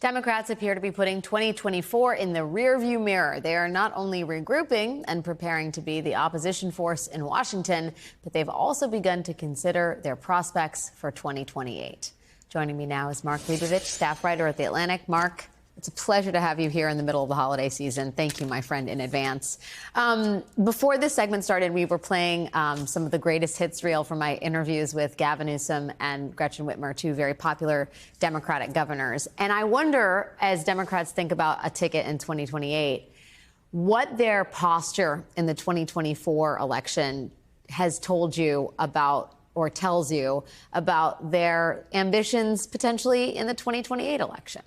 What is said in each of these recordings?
Democrats appear to be putting 2024 in the rearview mirror. They are not only regrouping and preparing to be the opposition force in Washington, but they've also begun to consider their prospects for 2028. Joining me now is Mark Leibovich, staff writer at The Atlantic. Mark, it's a pleasure to have you here in the middle of the holiday season. Thank you, my friend, in advance. Before this segment started, we were playing some of the greatest hits reel from my interviews with Gavin Newsom and Gretchen Whitmer, two very popular Democratic governors. And I wonder, as Democrats think about a ticket in 2028, what their posture in the 2024 election has told you about or tells you about their ambitions potentially in the 2028 election.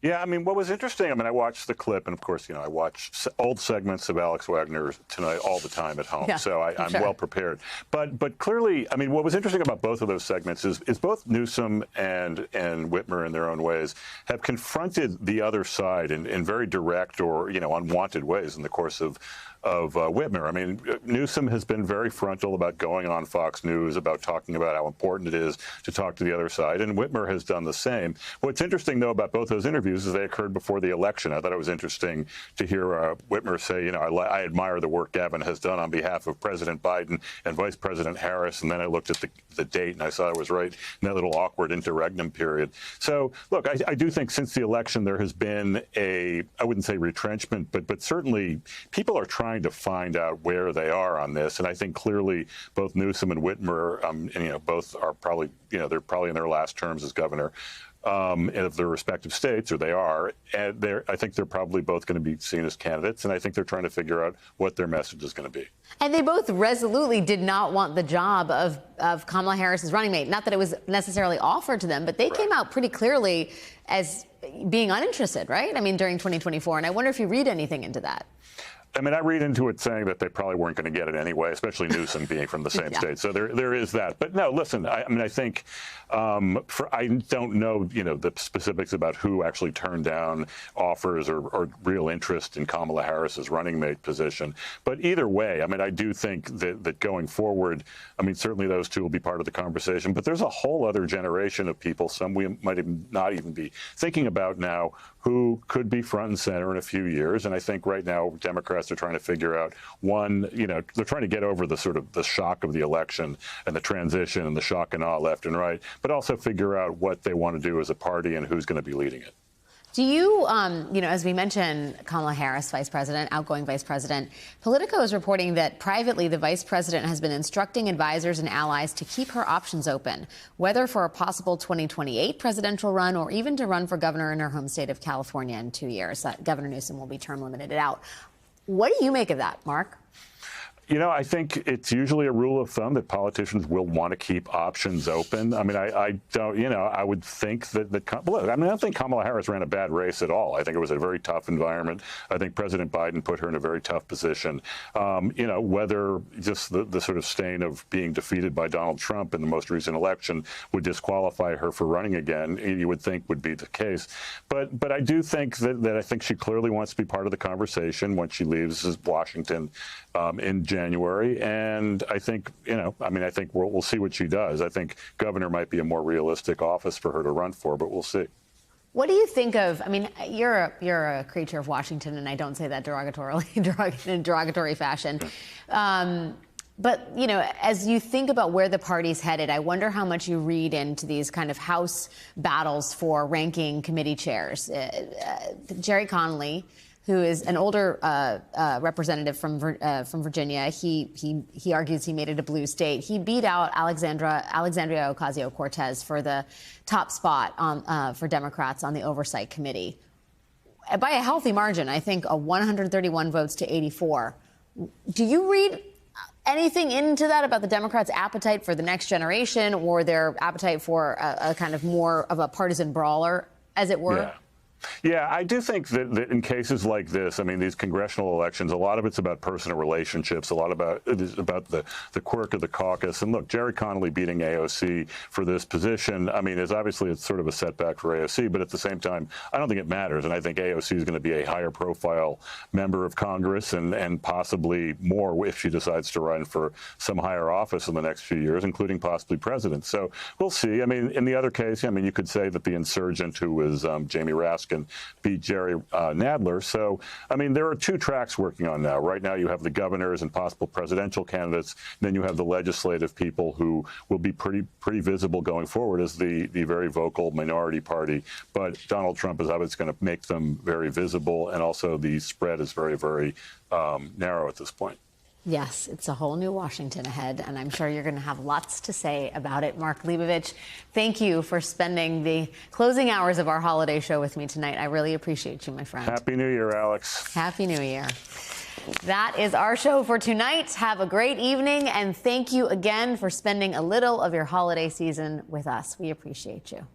Yeah, I mean, what was interesting, I watched the clip, and of course, I watch old segments of Alex Wagner tonight all the time at home, so I'm well prepared. But clearly, I mean, what was interesting about both of those segments is both Newsom and Whitmer in their own ways have confronted the other side in very direct or, unwanted ways in the course of Whitmer. I mean, Newsom has been very frontal about going on Fox News, about talking about how important it is to talk to the other side, and Whitmer has done the same. What's interesting, though, about both those interviews is they occurred before the election. I thought it was interesting to hear Whitmer say, I admire the work Gavin has done on behalf of President Biden and Vice President Harris, and then I looked at the date and I saw it was right in that little awkward interregnum period. So, look, I do think since the election there has been I wouldn't say retrenchment, but certainly people are trying to find out where they are on this, and I think clearly both Newsom and Whitmer, both are probably, they're probably in their last terms as governor of their respective states, or they are, and I think they're probably both going to be seen as candidates, and I think they're trying to figure out what their message is going to be. And they both resolutely did not want the job of Kamala Harris's running mate. Not that it was necessarily offered to them, but they came out pretty clearly as being uninterested, right? I mean, during 2024, and I wonder if you read anything into that. I mean, I read into it saying that they probably weren't going to get it anyway, especially Newsom being from the same state. So there is that. But no, listen, I think I don't know, the specifics about who actually turned down offers or real interest in Kamala Harris's running mate position. But either way, I do think that going forward, certainly those two will be part of the conversation. But there's a whole other generation of people, some we might not even be thinking about now, who could be front and center in a few years. And I think right now Democrats are trying to figure out, one, they're trying to get over the sort of the shock of the election and the transition and the shock and awe left and right, but also figure out what they want to do as a party and who's going to be leading it. Do you, as we mentioned, Kamala Harris, vice president, outgoing vice president, Politico is reporting that privately the vice president has been instructing advisors and allies to keep her options open, whether for a possible 2028 presidential run or even to run for governor in her home state of California in 2 years. Governor Newsom will be term limited out. What do you make of that, Mark? I think it's usually a rule of thumb that politicians will want to keep options open. I don't, I would think that look, I don't think Kamala Harris ran a bad race at all. I think it was a very tough environment. I think President Biden put her in a very tough position. Whether just the sort of stain of being defeated by Donald Trump in the most recent election would disqualify her for running again, you would think would be the case. But I do think that I think she clearly wants to be part of the conversation when she leaves Washington in January, and I think, I think we'll see what she does. I think governor might be a more realistic office for her to run for, but we'll see. What do you think of? You're a creature of Washington, and I don't say that derogatorily, in a derogatory fashion. But, as you think about where the party's headed, I wonder how much you read into these kind of House battles for ranking committee chairs. Jerry Connolly, who is an older representative from Virginia. He argues he made it a blue state. He beat out Alexandria Ocasio-Cortez for the top spot for Democrats on the Oversight Committee by a healthy margin. I think 131 votes to 84. Do you read anything into that about the Democrats' appetite for the next generation or their appetite for a kind of more of a partisan brawler, as it were? Yeah. Yeah, I do think that in cases like this, I mean, these congressional elections, a lot of it's about personal relationships, a lot about it is about the quirk of the caucus. And look, Jerry Connolly beating AOC for this position, I mean, it's sort of a setback for AOC, but at the same time, I don't think it matters. And I think AOC is going to be a higher profile member of Congress and possibly more if she decides to run for some higher office in the next few years, including possibly president. So we'll see. I mean, in the other case, I mean, you could say that the insurgent who was Jamie Raskin beat Jerry Nadler. So, I mean, there are two tracks working on now. Right now, you have the governors and possible presidential candidates. And then you have the legislative people who will be pretty visible going forward as the very vocal minority party. But Donald Trump is obviously going to make them very visible. And also the spread is very, very narrow at this point. Yes, it's a whole new Washington ahead, and I'm sure you're going to have lots to say about it. Mark Leibovich, thank you for spending the closing hours of our holiday show with me tonight. I really appreciate you, my friend. Happy New Year, Alex. Happy New Year. That is our show for tonight. Have a great evening, and thank you again for spending a little of your holiday season with us. We appreciate you.